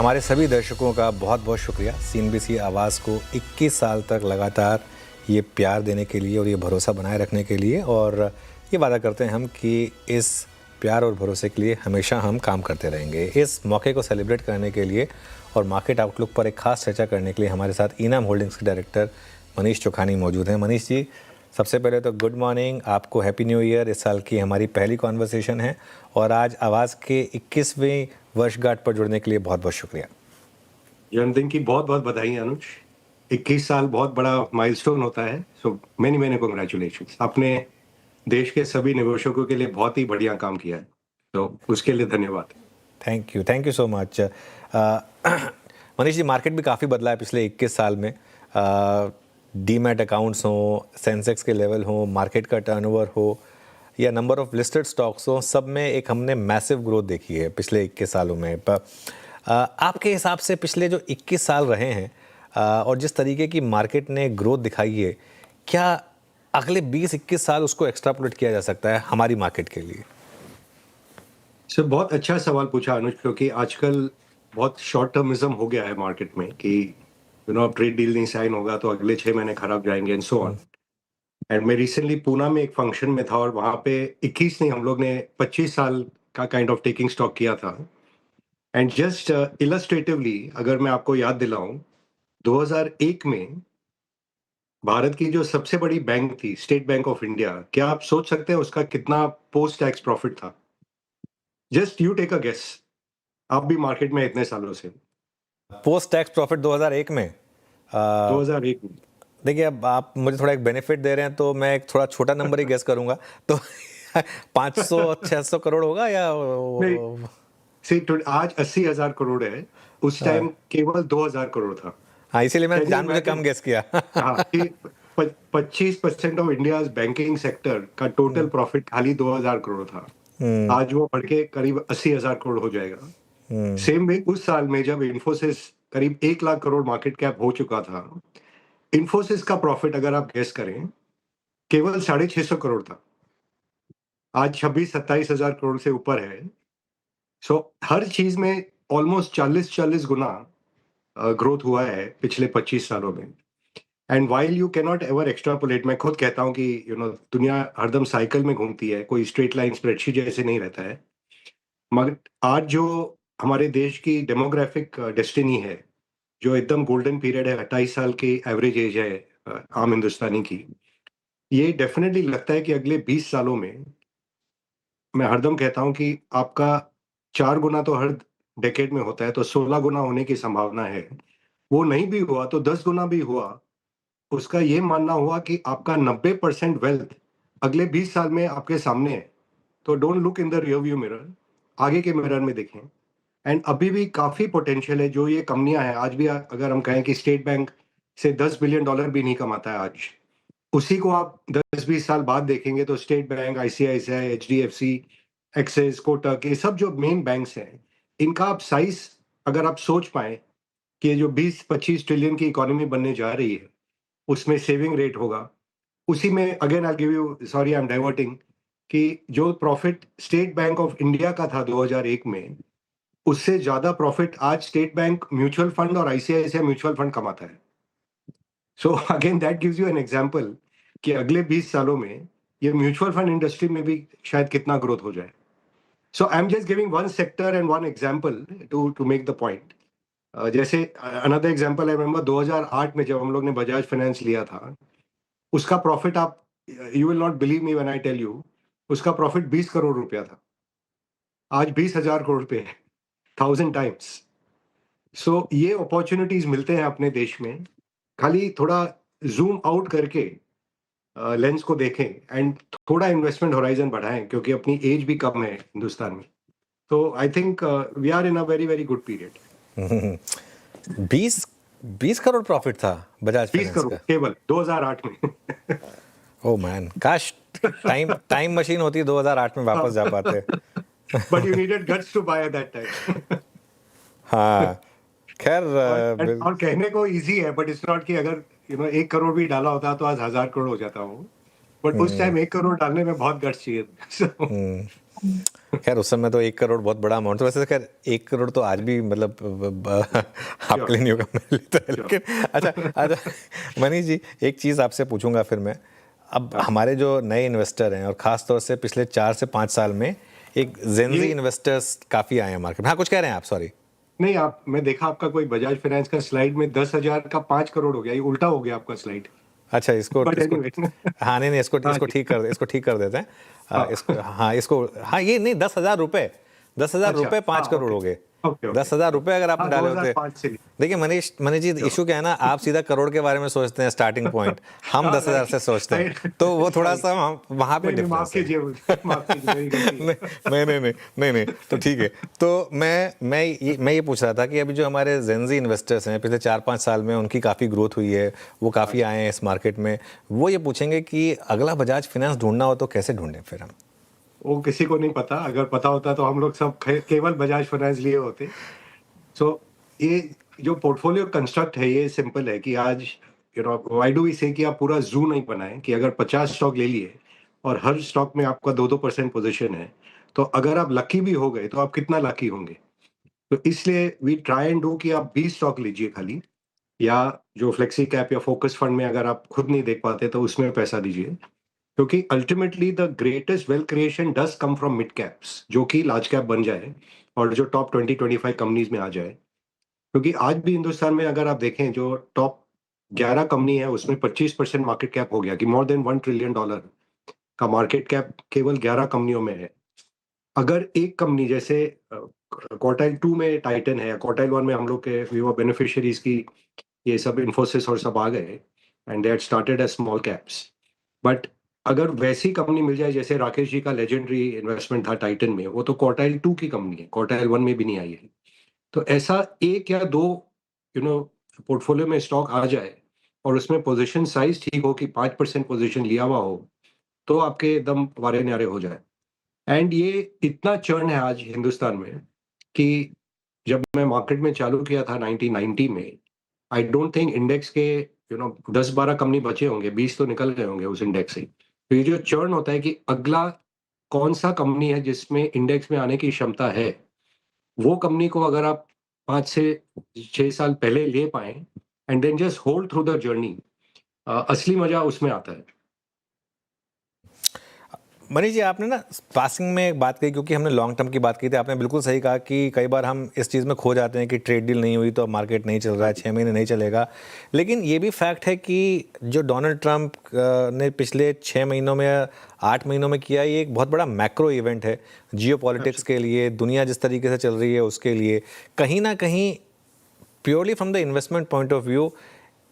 हमारे सभी दर्शकों का बहुत बहुत शुक्रिया सीएनबीसी आवाज़ को 21 साल तक लगातार ये प्यार देने के लिए और ये भरोसा बनाए रखने के लिए। और ये वादा करते हैं हम कि इस प्यार और भरोसे के लिए हमेशा हम काम करते रहेंगे। इस मौके को सेलिब्रेट करने के लिए और मार्केट आउटलुक पर एक खास चर्चा करने के लिए हमारे साथ इनाम होल्डिंग्स के डायरेक्टर मनीष चोखानी मौजूद हैं। मनीष जी, सबसे पहले तो गुड मॉर्निंग, आपको हैप्पी न्यू ईयर। इस साल की हमारी पहली कॉन्वर्सेशन है और आज आवाज़ के 21वें वर्षगांठ पर जुड़ने के लिए बहुत बहुत शुक्रिया। जन्मदिन की बहुत बहुत बधाई अनुज। 21 साल बहुत बड़ा माइलस्टोन होता है, सो मेनी मेनी कांग्रेचुलेशंस। आपने देश के सभी निवेशकों के लिए बहुत ही बढ़िया काम किया है, तो उसके लिए धन्यवाद। Thank you so much. Manish ji, market भी काफ़ी बदला है पिछले 21 साल में। डीमैट अकाउंट्स हों, सेंसेक्स के लेवल हों, मार्केट का टर्नओवर हो या नंबर ऑफ लिस्टेड स्टॉक्स हो, सब में एक हमने मैसिव ग्रोथ देखी है पिछले 21 सालों में। आपके हिसाब से पिछले जो 21 साल रहे हैं और जिस तरीके की मार्केट ने ग्रोथ दिखाई है, क्या अगले 20-21 साल उसको एक्स्ट्रापोलेट किया जा सकता है हमारी मार्केट के लिए? सर, बहुत अच्छा सवाल पूछा अनुज, क्योंकि आजकल बहुत शॉर्ट टर्मिज्म हो गया है मार्केट में कि अब ट्रेड डील नहीं साइन होगा तो अगले 6 महीने खराब जाएंगे एंड सो ऑन। एंड मैं रिसेंटली पूना में एक फंक्शन में था और वहां पे 21 नहीं, हम लोग ने 25 साल का काइंड ऑफ टेकिंग स्टॉक किया था। एंड जस्ट इलस्ट्रेटिवली अगर मैं आपको याद दिलाऊं, 2001 में भारत की जो सबसे बड़ी बैंक थी स्टेट बैंक ऑफ इंडिया, क्या आप सोच सकते हैं उसका कितना पोस्ट टैक्स प्रॉफिट था? Just you take a guess. आप भी मार्केट में इतने सालों से। पोस्ट टैक्स प्रॉफिट 2001 में 2001 में देखिए, अब आप मुझे थोड़ा एक बेनिफिट दे रहे हैं तो मैं एक थोड़ा छोटा नंबर ही गेस करूंगा तो 500-600 करोड़ होगा या नहीं, आज 80,000 करोड़ है। उस टाइम केवल 2,000 करोड़ था। हाँ, इसीलिए मैंने कैन यू जानबूझ के कम इमेजिन? गेस किया। हाँ कि 25% ऑफ इंडिया बैंकिंग सेक्टर का टोटल प्रॉफिट खाली 2,000 करोड़ था। आज वो बढ़ के करीब 80,000 करोड़ हो जाएगा। सेम वे उस साल में जब इन्फोसिस करीब 1 लाख करोड़ मार्केट कैप हो चुका था, इन्फोसिस का प्रॉफिट अगर आप गेस करें केवल 650 करोड़ था। आज 26-27 हजार करोड़ से ऊपर है। सो हर चीज में ऑलमोस्ट 40 गुना ग्रोथ हुआ है पिछले 25 सालों में। And while you can not ever extrapolate, मैं खुद कहता हूं कि दुनिया हरदम साइकिल में घूमती है, कोई स्ट्रेट लाइन स्प्रेडशीट जैसे नहीं रहता है। मगर आज जो हमारे देश की डेमोग्राफिक डेस्टिनी है, जो एकदम गोल्डन पीरियड है, 28 साल की एवरेज एज है आम हिंदुस्तानी की, ये डेफिनेटली लगता है कि अगले 20 सालों में, मैं हरदम कहता हूं कि आपका 4 गुना तो हर डेकेड में होता है, तो 16 गुना होने की संभावना है। वो नहीं भी हुआ तो 10 गुना भी हुआ। उसका ये मानना हुआ कि आपका 90% वेल्थ अगले 20 साल में आपके सामने है। तो don't look in the rear view mirror, आगे के मिरर में देखें। एंड अभी भी काफी पोटेंशियल है। जो ये कंपनियां हैं आज भी, अगर हम कहें कि स्टेट बैंक से $10 बिलियन भी नहीं कमाता है आज, उसी को आप 10-20 साल बाद देखेंगे तो state bank, ICICI, HDFC, axis, Kotak, ये सब जो मेन बैंक्स हैं, इनका आप साइज अगर आप सोच पाए कि ये जो 20-25 ट्रिलियन की इकोनॉमी बनने जा रही है, उसमें सेविंग रेट होगा। उसी में again I give you, sorry I am diverting, कि जो profit state bank of India का था 2001 में, उससे ज्यादा प्रॉफिट आज स्टेट बैंक म्यूचुअल फंड और आईसीआईसीआई म्यूचुअल फंड कमाता है। So again that gives you an example कि अगले 20 सालों में ये म्यूचुअल फंड इंडस्ट्री में भी शायद कितना ग्रोथ हो जाए। So I am just giving one sector and one example to make the point. जैसे अनदर एग्जांपल, आई रिमेंबर 2008 में जब हम लोग ने बजाज फाइनेंस लिया था, उसका प्रॉफिट आप, you will not believe me when I tell you, उसका प्रॉफिट 20 करोड़ रुपया था। आज 20,000 करोड़ पे है, 1000 टाइम्स। सो ये अपॉर्चुनिटीज मिलते हैं अपने देश में, खाली थोड़ा जूम आउट करके लेंस को देखें एंड थोड़ा इन्वेस्टमेंट होराइजन बढ़ाएं, क्योंकि अपनी एज भी कम है हिंदुस्तान में। तो I think we are in a very very good period. 20 crore profit था बजाज 20 फाइनेंस करोड़ का। केवल 2008 में। ओह मैन, काश टाइम मशीन होती 2008 में वापस जा पाते। But you needed guts to buy at that time. हाँ, खैर और कहने को इजी है, बट इट्स नॉट कि अगर 1 करोड़ भी डाला होता तो आज 1,000 करोड़ हो जाता हूँ। बट उस टाइम 1 करोड़ डालने में बहुत गट्स चाहिए। So, खैर उस समय तो 1 करोड़ बहुत बड़ा अमाउंट था। वैसे खैर 1 करोड़ तो आज भी मतलब आपके श्योर, लिए नहीं होगा, मेरे लिए तो है। श्योर। लेकिन अच्छा अच्छा मनीष जी, एक चीज़ आपसे पूछूंगा फिर मैं। अब हाँ, हमारे जो नए इन्वेस्टर हैं, और ख़ास तौर से पिछले 4 से 5 साल में एक जेनजी ये इन्वेस्टर्स काफ़ी आए हैं मार्केट में। हाँ, कुछ कह रहे हैं आप, सॉरी। नहीं, आप मैं देखा आपका कोई बजाज फाइनेंस का स्लाइड में 10,000 का 5 करोड़ हो गया, ये उल्टा हो गया आपका स्लाइड। अच्छा, इसको बट इसको एनीवे। हाँ, नहीं नहीं, इसको हाँ इसको जी। इसको ठीक कर देते हैं। हाँ। इसको, हाँ, इसको, हाँ, ये नहीं, 10,000 रुपये, 10,000 रुपये अच्छा, हाँ, 5 करोड़ ओके, हो गए। ओके, ओके, 10,000 रुपये अगर आपने हाँ, डाले होते। 2005 से देखिए मनीष मनीष जी, श्योर। इशू क्या है ना, आप सीधा करोड़ के बारे में सोचते हैं स्टार्टिंग पॉइंट, हम हाँ, 10,000 राइट, से सोचते हैं। तो वो राइट, थोड़ा सॉरी। सा वहाँ पे नहीं, नहीं, माफ डिफरेंस है। कीजिए मुझे, माफ कीजिए, मेरी गलती नहीं है। नहीं नहीं नहीं नहीं नहीं, तो ठीक है। तो मैं ये पूछ रहा था कि अभी जो हमारे जेनजी इन्वेस्टर्स हैं, पिछले 4-5 साल में उनकी काफ़ी ग्रोथ हुई है, वो हाँ काफ़ी जी। आए हैं इस मार्केट में। वो ये पूछेंगे कि अगला बजाज फाइनेंस ढूंढना हो तो कैसे ढूंढें फिर हम। वो किसी को नहीं पता, अगर पता होता तो हम लोग सब केवल बजाज फाइनेंस लिए होते। सो ये जो पोर्टफोलियो कंस्ट्रक्ट है, ये सिंपल है कि आज व्हाई डू वी से कि आप पूरा जू नहीं बनाएं, कि अगर 50 स्टॉक ले लिए और हर स्टॉक में आपका 2-2% पोजीशन है, तो अगर आप लकी भी हो गए तो आप कितना लकी होंगे। तो इसलिए वी ट्राई एंड डू कि आप 20 स्टॉक लीजिए खाली, या जो फ्लेक्सी कैप या फोकस फंड में अगर आप खुद नहीं देख पाते तो उसमें पैसा दीजिए। क्योंकि ultimately the greatest wealth creation does come from mid caps, जो कि लार्ज कैप बन जाए और जो टॉप 20-25 कंपनीज में आ जाए। क्योंकि आज भी हिंदुस्तान में अगर आप देखें, जो टॉप 11 कंपनी है उसमें 25% मार्केट कैप हो गया, कि मोर देन $1 ट्रिलियन का मार्केट कैप केवल 11 कंपनियों में है। अगर एक कंपनी जैसे क्वार्टाइल 2 में टाइटन है, क्वार्टाइल 1 में हम लोग के वी वर बेनिफिशियरीज की, ये सब इन्फोसिस और सब आ गए, and they had started as small caps. But अगर वैसी कंपनी मिल जाए, जैसे राकेश जी का लेजेंडरी इन्वेस्टमेंट था टाइटन में, वो तो क्वार्टाइल 2 की कंपनी है, क्वार्टाइल 1 में भी नहीं आई है। तो ऐसा एक या दो यू नो पोर्टफोलियो में स्टॉक आ जाए और उसमें पोजीशन साइज ठीक हो, कि 5% पोजीशन लिया हुआ हो, तो आपके एकदम वारे न्यारे हो जाए। एंड ये इतना चर्न है आज हिंदुस्तान में, कि जब मैं मार्केट में चालू किया था 1990 में, आई डोंट थिंक इंडेक्स के 10-12 कंपनी बचे होंगे, 20 तो निकल गए होंगे उस इंडेक्स से। तो ये जो चर्न होता है कि अगला कौन सा कंपनी है जिसमें इंडेक्स में आने की क्षमता है, वो कंपनी को अगर आप 5 से 6 साल पहले ले पाएँ and then just hold through the journey, असली मज़ा उसमें आता है। मनीष जी, आपने ना पासिंग में एक बात कही, क्योंकि हमने लॉन्ग टर्म की बात की थी। आपने बिल्कुल सही कहा कि कई बार हम इस चीज़ में खो जाते हैं कि ट्रेड डील नहीं हुई तो मार्केट नहीं चल रहा हाँ है, जी। 6 महीने नहीं चलेगा। लेकिन ये भी फैक्ट है कि जो डोनाल्ड ट्रंप ने पिछले 6 महीनों में, 8 महीनों में किया, ये एक बहुत बड़ा मैक्रो इवेंट है जियो पॉलिटिक्स के एब्सोल्यूटली। लिए, दुनिया जिस तरीके से चल रही है उसके लिए। कहीं ना कहीं purely from the investment point of view,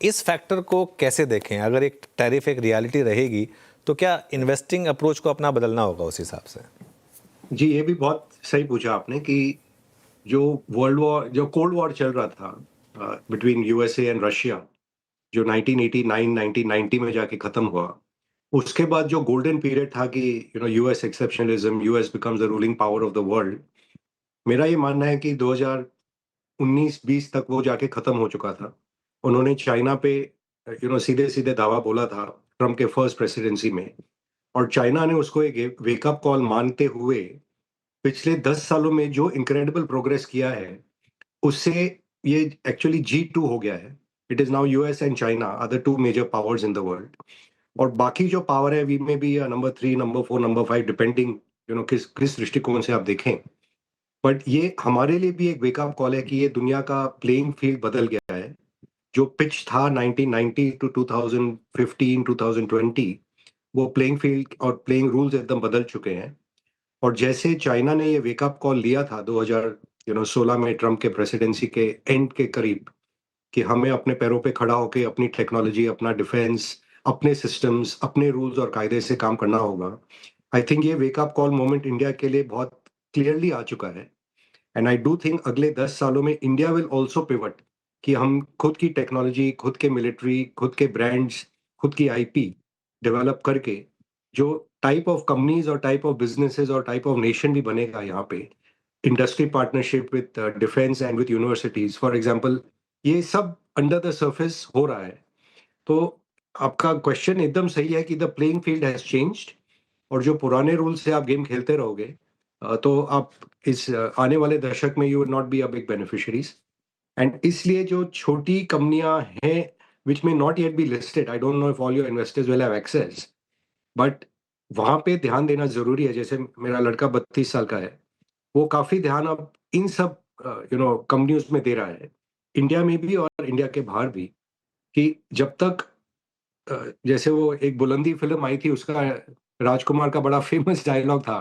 इस फैक्टर को कैसे देखें? अगर एक टैरिफ एक रियलिटी रहेगी, तो क्या इन्वेस्टिंग अप्रोच को अपना बदलना होगा उस हिसाब से? जी, ये भी बहुत सही पूछा आपने, कि जो कोल्ड वॉर चल रहा था बिटवीन यूएसए एंड रशिया, जो 1989 1990 में जाके खत्म हुआ, उसके बाद जो गोल्डन पीरियड था कि US exceptionalism, US becomes the ruling power of the world. मेरा ये मानना है कि 2019-20 तक वो जाके खत्म हो चुका था। उन्होंने चाइना पे सीधे-सीधे दावा बोला था ट्रम्प के फर्स्ट प्रेसिडेंसी में, और चाइना ने उसको एक वेक अप कॉल मानते हुए पिछले 10 सालों में जो इनक्रेडिबल प्रोग्रेस किया है, उससे ये एक्चुअली G2 हो गया है। It is now US and China are the 2 major powers in the world. और बाकी जो पावर है, we may be number 3, number 4, number 5, depending किस किस दृष्टिकोण से आप देखें। बट ये हमारे लिए भी एक वेकअप कॉल है कि ये दुनिया का प्लेइंग फील्ड बदल गया है। जो पिच था 1990 टू 2015 2020, वो प्लेइंग फील्ड और प्लेइंग रूल्स एकदम बदल चुके हैं। और जैसे चाइना ने ये वेकअप कॉल लिया था 2016 में ट्रम्प के प्रेसिडेंसी के एंड के करीब, कि हमें अपने पैरों पे खड़ा होके अपनी टेक्नोलॉजी, अपना डिफेंस, अपने सिस्टम्स, अपने रूल्स और कायदे से काम करना होगा। आई थिंक ये वेकअप कॉल मोमेंट इंडिया के लिए बहुत क्लियरली आ चुका है। एंड आई डू थिंक अगले 10 सालों में इंडिया विल आल्सो पिवट, कि हम खुद की टेक्नोलॉजी, खुद के मिलिट्री, खुद के ब्रांड्स, खुद की आईपी डेवलप करके, जो टाइप ऑफ कंपनीज और टाइप ऑफ बिजनेसेस और टाइप ऑफ नेशन भी बनेगा यहाँ पे, industry partnership with defence and with universities for example, ये सब अंडर द सरफेस हो रहा है। तो आपका क्वेश्चन एकदम सही है कि the playing field has changed, और जो पुराने रूल से आप गेम खेलते रहोगे, तो आप इस आने वाले दशक में you will not be a big beneficiaries. And इसलिए जो छोटी कंपनियां हैं which may not yet be listed, I don't know if all your investors will have access, but वहां पे ध्यान देना जरूरी है। जैसे मेरा लड़का 32 साल का है, वो काफी ध्यान अब इन सब कंपनियों में दे रहा है, इंडिया में भी और इंडिया के बाहर भी, कि जब तक जैसे वो एक बुलंदी फिल्म आई थी, उसका राजकुमार का बड़ा फेमस डायलॉग था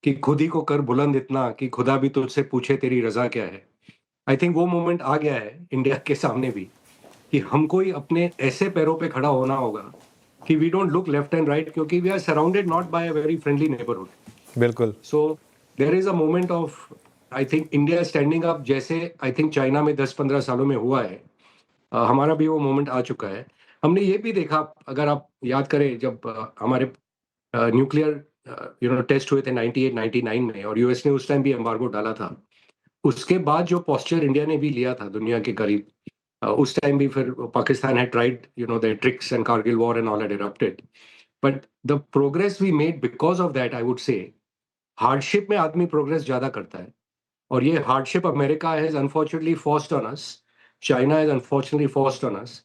कि खुद ही को कर बुलंद इतना कि खुदा भी तुझसे पूछे तेरी रजा क्या है। आई थिंक वो मोमेंट आ गया है इंडिया के सामने भी, कि हमको ही अपने ऐसे पैरों पे खड़ा होना होगा कि we don't look left and right, क्योंकि we are surrounded not by a very friendly neighbourhood. बिल्कुल। So there is a moment of, I think India standing up, जैसे आई थिंक चाइना में 10-15 सालों में हुआ है। हमारा भी वो मोमेंट आ चुका है। हमने ये भी देखा, अगर आप याद करें, जब हमारे न्यूक्लियर टेस्ट हुए थे 98 99 में, और यूएस ने उस टाइम भी एम्बार्गो डाला था, उसके बाद जो पोस्चर इंडिया ने भी लिया था दुनिया के करीब, उस टाइम भी फिर Pakistan had tried, their tricks, and Kargil war and all had erupted. But the progress we made because of that, I would say, hardship में आदमी प्रोग्रेस ज्यादा करता है, और ये hardship America has unfortunately forced on us, China has unfortunately forced on us,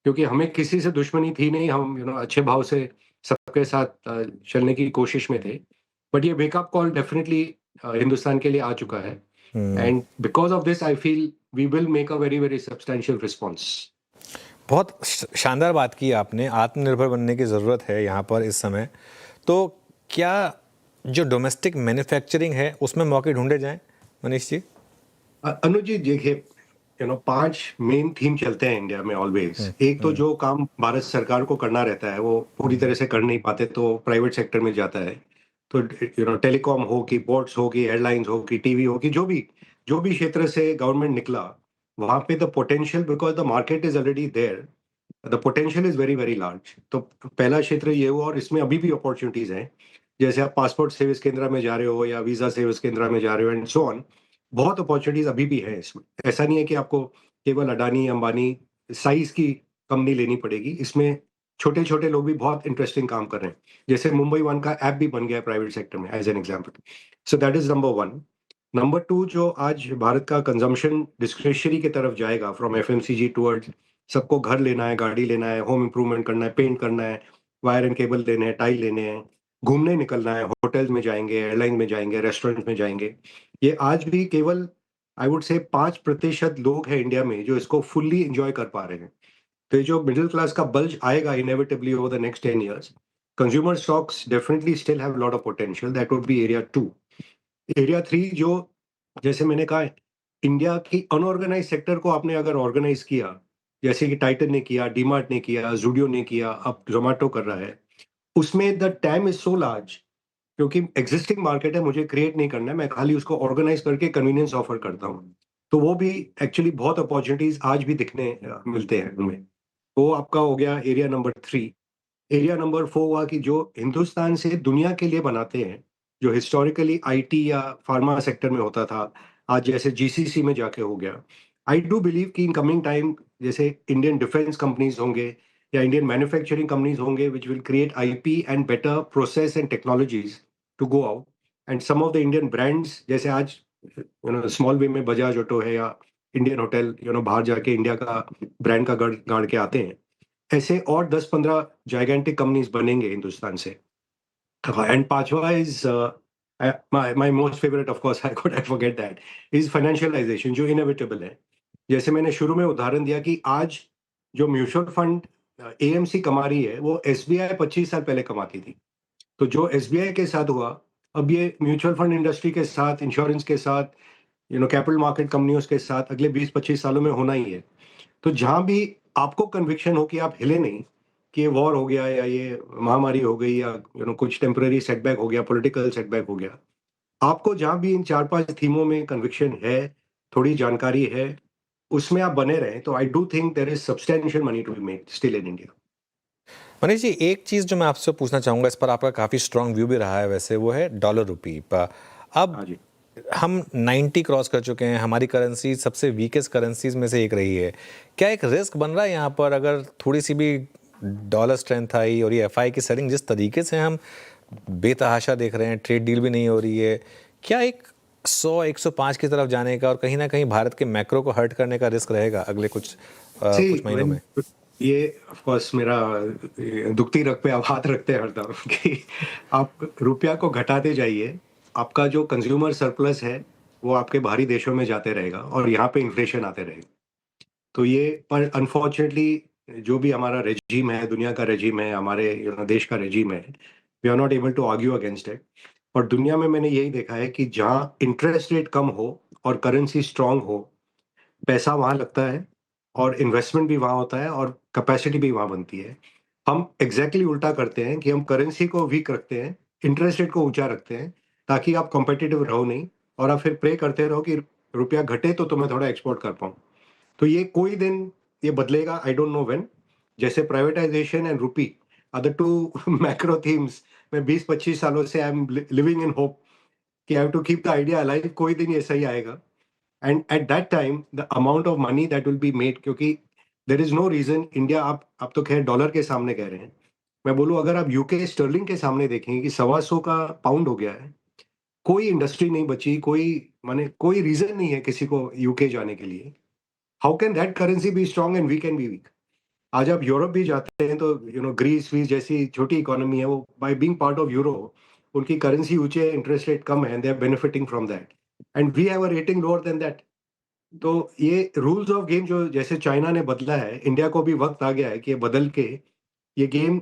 क्योंकि हमें किसी से दुश्मनी थी नहीं, हम अच्छे भाव से सबके साथ चलने की कोशिश में थे। बट ये वेकअप कॉल डेफिनेटली हिंदुस्तान के लिए आ चुका है, and because of this I feel we will make a very very substantial response. बहुत शानदार बात की आपने, आत्मनिर्भर बनने की ज़रूरत है यहाँ पर इस समय। तो क्या जो डोमेस्टिक मैन्युफैक्चरिंग है उसमें मौके ढूंढे जाएं, मनीष जी? अनुज जी देखिए, 5 मेन थीम चलते हैं इंडिया में ऑलवेज। एक तो जो काम भारत सरकार को करना रहता है वो पूरी तरह से कर नहीं पाते, तो प्राइवेट सेक्टर में जाता है। तो टेलीकॉम हो कि पोर्ट्स हो कि एयरलाइंस हो कि टीवी हो कि जो भी क्षेत्र से गवर्नमेंट निकला, वहां पे the potential, because the market is already there, the potential is very very large. तो पहला क्षेत्र ये हुआ, और इसमें अभी भी अपॉर्चुनिटीज हैं। जैसे आप पासपोर्ट सेविस केंद्र में जा रहे हो या वीजा सेविस केंद्र में जा रहे हो एंड सो ऑन, बहुत अपॉर्चुनिटीज अभी भी है इसमें। ऐसा नहीं है कि आपको केवल अडानी अंबानी साइज की कंपनी लेनी पड़ेगी, इसमें छोटे छोटे लोग भी बहुत इंटरेस्टिंग काम कर रहे हैं। जैसे मुंबई वन का ऐप भी बन गया है प्राइवेट सेक्टर में, as an example. So that is number one. Number two, जो आज भारत का कंजम्पशन डिस्क्रिशनरी की तरफ जाएगा, फ्रॉम एफएमसीजी टूवर्ड्स, सबको घर लेना है, गाड़ी लेना है, होम इम्प्रूवमेंट करना है, पेंट करना है, वायर एंड केबल लेने हैं, टाइल लेने हैं, घूमने निकलना है, होटल्स में जाएंगे, एयरलाइन में जाएंगे, रेस्टोरेंट में जाएंगे। ये आज भी केवल आई वुड से 5% लोग हैं इंडिया में जो इसको फुल्ली इंजॉय कर पा रहे हैं। तो ये जो मिडिल क्लास का बल्ज आएगा inevitably over the next 10 years, consumer stocks definitely still have lot of potential, that would be area 2। Area 3, जो जैसे मैंने कहा, इंडिया की अनऑर्गेनाइज सेक्टर को आपने अगर ऑर्गेनाइज किया, जैसे कि टाइटन ने किया, डीमार्ट ने किया, जूडियो ने किया, अब जोमेटो कर रहा है, उसमें the time is so large, क्योंकि एग्जिस्टिंग मार्केट है, मुझे क्रिएट नहीं करना है, मैं खाली उसको ऑर्गेनाइज करके कन्वीनियंस ऑफर करता हूँ। तो वो भी एक्चुअली बहुत अपॉर्चुनिटीज आज भी दिखने मिलते हैं उनमें। वो आपका हो गया एरिया नंबर 3। एरिया नंबर 4 हुआ कि जो हिंदुस्तान से दुनिया के लिए बनाते हैं, जो हिस्टोरिकली आईटी या फार्मा सेक्टर में होता था, आज जैसे जीसीसी में जाके हो गया। आई डू बिलीव कि इन कमिंग टाइम, जैसे इंडियन डिफेंस कंपनीज होंगे या इंडियन मैन्युफैक्चरिंग कंपनीज होंगे which will create IP and better process and technologies to go out, and some of the Indian brands, जैसे आज स्मॉल वे में Bajaj auto है या इंडियन होटल, बाहर जाके इंडिया का ब्रांड का गाड़ गाड़ के आते हैं, ऐसे और 10-15 जाइगेंटिक कंपनीज बनेंगे हिंदुस्तान से। एंड पांचवा is my most favourite, of course I could I forget that, is financialisation, जो इनएविटेबल है। जैसे मैंने शुरू में उदाहरण दिया कि आज जो म्यूचुअल फंड एएमसी कमा रही है, वो एसबीआई 25 साल पहले कमाती थी। तो जो एसबीआई के साथ हुआ, अब ये म्यूचुअल फंड इंडस्ट्री के साथ, इंश्योरेंस के साथ, कैपिटल मार्केट कंपनियों के साथ अगले 20-25 सालों में होना ही है। तो जहां भी आपको कन्विक्शन हो कि आप हिले नहीं, कि ये वॉर हो गया या ये महामारी हो गई या कुछ टेम्पररी सेटबैक हो गया, पॉलिटिकल सेटबैक हो गया, आपको जहां भी इन 4-5 थीमों में कन्विक्शन है, थोड़ी जानकारी है, उसमें आप बने रहें, तो I do think there is substantial money to be made still in India. Manish ji, एक चीज़ जो मैं आपसे पूछना चाहूँगा, इस पर आपका काफ़ी स्ट्रॉन्ग व्यू भी रहा है वैसे, वो है डॉलर रुपी। अब हाँ जी। हम 90 क्रॉस कर चुके हैं, हमारी करेंसी सबसे वीकेस्ट करेंसीज में से एक रही है। क्या एक रिस्क बन रहा है यहाँ पर, अगर थोड़ी सी भी डॉलर स्ट्रेंथ आई और ये एफआई की सेलिंग जिस तरीके से हम बेतहाशा देख रहे हैं, ट्रेड डील भी नहीं हो रही है, क्या एक 100-105 की तरफ जाने का और कहीं ना कहीं भारत के मैक्रो को हर्ट करने का रिस्क रहेगा अगले सी कुछ महीनों व्हेन में? ये ऑफ कोर्स मेरा दुखती रग पे आप हाथ रखते हैं हरदम कि आप रुपया को घटाते जाइए, आपका जो कंज्यूमर सरप्लस है वो आपके बाहरी देशों में जाते रहेगा और यहाँ पे इन्फ्लेशन आते रहेगा। तो ये पर अनफॉर्चुनेटली जो भी हमारा रेजीम है, दुनिया का रेजीम है, हमारे देश का रेजीम है, we are not able to argue against it. और दुनिया में मैंने यही देखा है कि जहाँ इंटरेस्ट रेट कम हो और करेंसी स्ट्रांग हो, पैसा वहाँ लगता है और इन्वेस्टमेंट भी वहाँ होता है और कैपेसिटी भी वहाँ बनती है। हम एग्जैक्टली उल्टा करते हैं कि हम करेंसी को वीक रखते हैं, इंटरेस्ट रेट को ऊंचा रखते हैं, ताकि आप कॉम्पिटिटिव रहो नहीं और आप फिर प्रे करते रहो कि रुपया घटे तो तुम्हें थोड़ा एक्सपोर्ट कर पाऊँ। तो ये कोई दिन ये बदलेगा, आई डोंट नो व्हेन। जैसे privatisation and rupee are the two macro themes. मैं 20-25 सालों से I am living in hope कि I have to keep the idea alive, कोई दिन ये सही आएगा। And at that time the amount of money that will be made, क्योंकि there is no reason India, आप तो खैर डॉलर के सामने कह रहे हैं, मैं बोलूं अगर आप यूके स्टर्लिंग के सामने देखेंगे कि 125 का पाउंड हो गया है, कोई इंडस्ट्री नहीं बची, कोई माने कोई रीजन नहीं है किसी को यूके जाने के लिए। How can that currency be strong and we can be weak? आज आप यूरोप भी जाते हैं तो ग्रीस वीस जैसी छोटी इकोनॉमी है, वो by being part of euro उनकी करेंसी ऊंचे है, इंटरेस्ट रेट कम है, they are benefiting from that and we have a rating lower than that. तो ये रूल्स ऑफ गेम जो जैसे चाइना ने बदला है, इंडिया को भी वक्त आ गया है कि ये बदल के ये गेम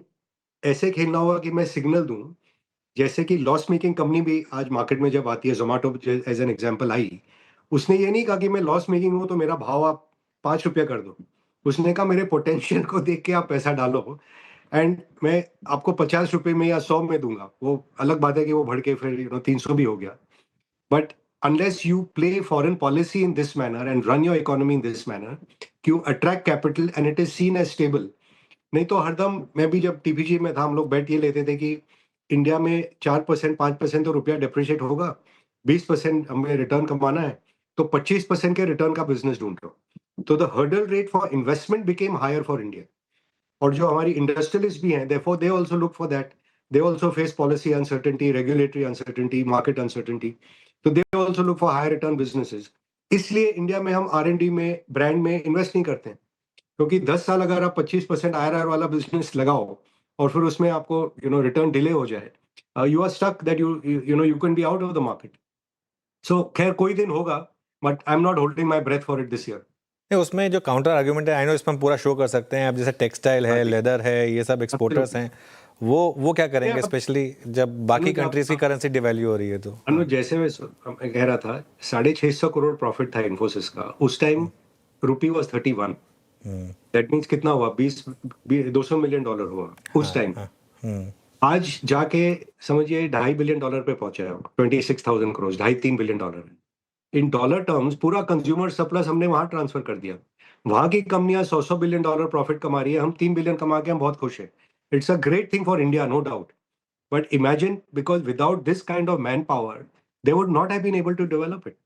ऐसे खेलना होगा कि मैं सिग्नल दूं। जैसे कि लॉस मेकिंग कंपनी भी आज मार्केट में जब आती है, जोमेटो एज एन एग्जांपल आई, उसने ये नहीं कहा कि मैं लॉस मेकिंग हूं तो मेरा भाव आप 5 रुपया कर दो। उसने कहा मेरे पोटेंशियल को देख के आप पैसा डालो एंड मैं आपको 50 रुपए में या 100 में दूंगा। वो अलग बात है कि वो बढ़ के फिर 300 भी हो गया। But unless you play foreign policy in this manner and run your economy in this manner, you attract capital and it is seen as stable। नहीं तो हरदम, मैं भी जब टीपीजी में था हम लोग बैठ ये लेते थे कि इंडिया में 4% 5% तो रुपया डिप्रिशिएट होगा, 20% हमें रिटर्न कमाना है, तो 25% के रिटर्न का बिजनेस ढूंढ रहे हो। तो the hurdle rate for investment became higher for India. और जो हमारी इंडस्ट्रियलिस्ट भी हैं, therefore they also look for that, they also face policy uncertainty, regulatory uncertainty, market uncertainty, तो they also look for high return businesses। इसलिए India में हम R&D में, ब्रांड में इन्वेस्ट नहीं करते हैं, क्योंकि 10 साल अगर आप 25% IRR वाला बिजनेस लगाओ और फिर उसमें आपको रिटर्न डिले हो जाए, you are stuck that you can be out of the market. So खैर कोई दिन होगा, but I am not holding my breath for it this year. नहीं, उसमें जो काउंटर आर्ग्यूमेंट है, आई नो इसमें हम पूरा शो कर सकते हैं। अब जैसे टेक्सटाइल हाँ है, जी, लेदर है, ये सब एक्सपोर्टर्स एब्सोल्युटली। हैं, वो क्या करेंगे, अब स्पेशली जब बाकी अनुज कंट्रीज की आप करेंसी डिवैल्यू हो रही है तो? हाँ। अनुज जैसे मैं कह रहा था, 650 करोड़ प्रॉफिट था इन्फोसिस का उस time, rupee was 31। Hmm. That means कितना हुआ, 200 मिलियन डॉलर हुआ उस हाँ टाइम। हाँ। हम्म। आज जाके समझिए $2.5 बिलियन पे पहुंचा है, 26,000 crore, 2.5-3 billion dollar. In dollar terms पूरा कंज्यूमर सरप्लस हमने वहां ट्रांसफर कर दिया। वहां की कंपनियां 100-100 बिलियन डॉलर प्रॉफिट कमा रही है, हम 3 बिलियन कमा के हम बहुत खुश हैं। It's a great thing for India, no doubt. But imagine, because without this kind of man power they would not have been able to develop it.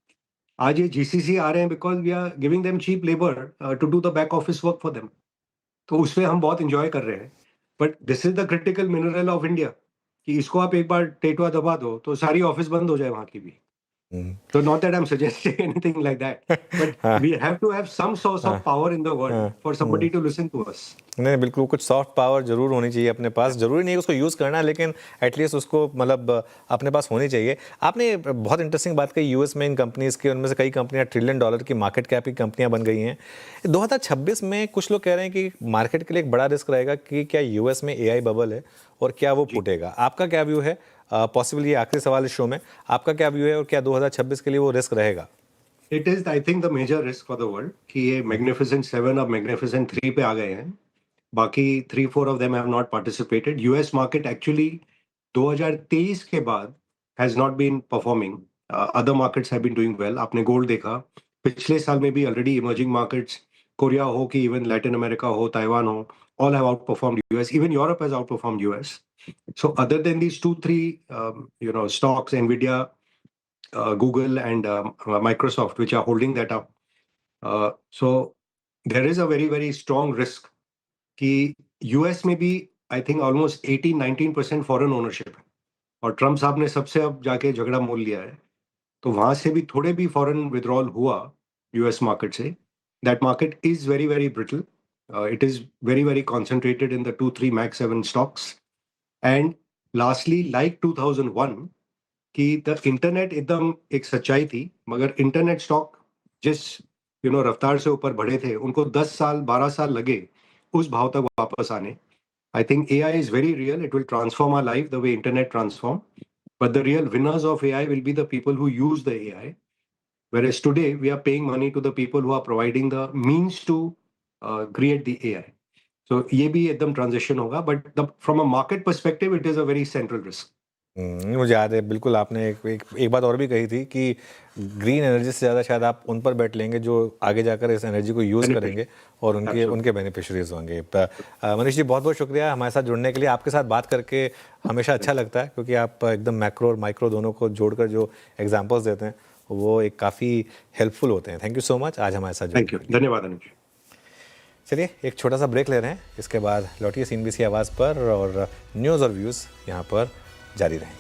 आज ये जीसीसी आ रहे हैं because we are giving them cheap labour to do the back office work for them. तो उसमें हम बहुत enjoy कर रहे हैं। But this is the critical mineral of India, कि इसको आप एक बार टेटवा दबा दो तो सारी ऑफिस बंद हो जाए वहां की भी। हम्म। So not that I'm suggesting anything like that, but हाँ we have to have some source हाँ of power in the world हाँ। for somebody to listen to us। नहीं, बिल्कुल कुछ सॉफ्ट पावर जरूर होनी चाहिए अपने पास। जरूरी नहीं है उसको यूज़ करना, लेकिन एटलीस्ट उसको मतलब अपने पास होनी चाहिए। आपने बहुत इंटरेस्टिंग बात कही यूएस में इन कंपनीज की, उनमें से कई कंपनियां $1 ट्रिलियन की मार्केट कैप की कंपनियां बन गई हैं 2026 में। कुछ लोग कह रहे हैं कि मार्केट के लिए एक बड़ा रिस्क रहेगा कि क्या यूएस में एआई बबल है और क्या वो जी, फूटेगा। आपका क्या व्यू है? पॉसिबल ये आखिरी सवाल इस शो में, आपका क्या व्यू है और क्या 2026 के लिए वो रिस्क रहेगा? it is I think the major risk for the world कि ये मैग्निफिसेंट 7 अब मैग्निफिसेंट 3 पे आ गए हैं। बाकी 3-4 of them have not participated. US market actually 2023 के बाद has not been performing. Other markets have been doing well. आपने गोल्ड देखा, पिछले साल में भी ऑलरेडी इमर्जिंग मार्केट्स, कोरिया हो कि इवन लैटिन अमेरिका हो, ताइवान हो, all have outperformed US. Even Europe has outperformed US. So other than these two, three, stocks, Nvidia, Google, and Microsoft, which are holding that up, so there is a very very strong risk कि US में भी I think almost 18-19% foreign ownership है। और Trump साहब ने सबसे अब जाके झगड़ा मोल लिया है तो वहां से भी थोड़े भी फॉरेन विड्रॉल हुआ यूएस मार्केट से, that market is very very brittle. It is very very concentrated in the 2 3 max 7 stocks. And lastly, like 2001, कि द इंटरनेट एकदम एक सच्चाई थी, मगर इंटरनेट स्टॉक जिस रफ्तार से ऊपर बढ़े थे, उनको 10 साल 12 साल लगे उस भाव तक वापस आने. I think AI is very real. It will transform our life the way internet transform, but the real winners of AI will be the people who use the AI. Whereas today we are paying money to the people who are providing the means to create the AI. So ये भी एकदम transition होगा, but from a market perspective it is a very central risk. मुझे याद है बिल्कुल, आपने एक बात और भी कही थी कि ग्रीन एनर्जी से ज़्यादा शायद आप उन पर बैठ लेंगे जो आगे जाकर इस एनर्जी को यूज़ करेंगे और उनके बेनिफिशरीज होंगे. मनीष जी, बहुत बहुत शुक्रिया हमारे साथ जुड़ने के लिए. आपके साथ बात करके हमेशा अच्छा लगता है, क्योंकि आप एकदम मैक्रो और माइक्रो दोनों को जोड़कर जो एग्जाम्पल्स देते हैं वो एक काफ़ी हेल्पफुल होते हैं. थैंक यू सो मच आज हमारे साथ जुड़ने थैंक यू, के लिए. धन्यवाद अनुज. चलिए एक छोटा सा ब्रेक ले रहे हैं, इसके बाद लौटिए CNBC आवाज़ पर और न्यूज़ और व्यूज़ यहाँ पर जारी रहेंगे.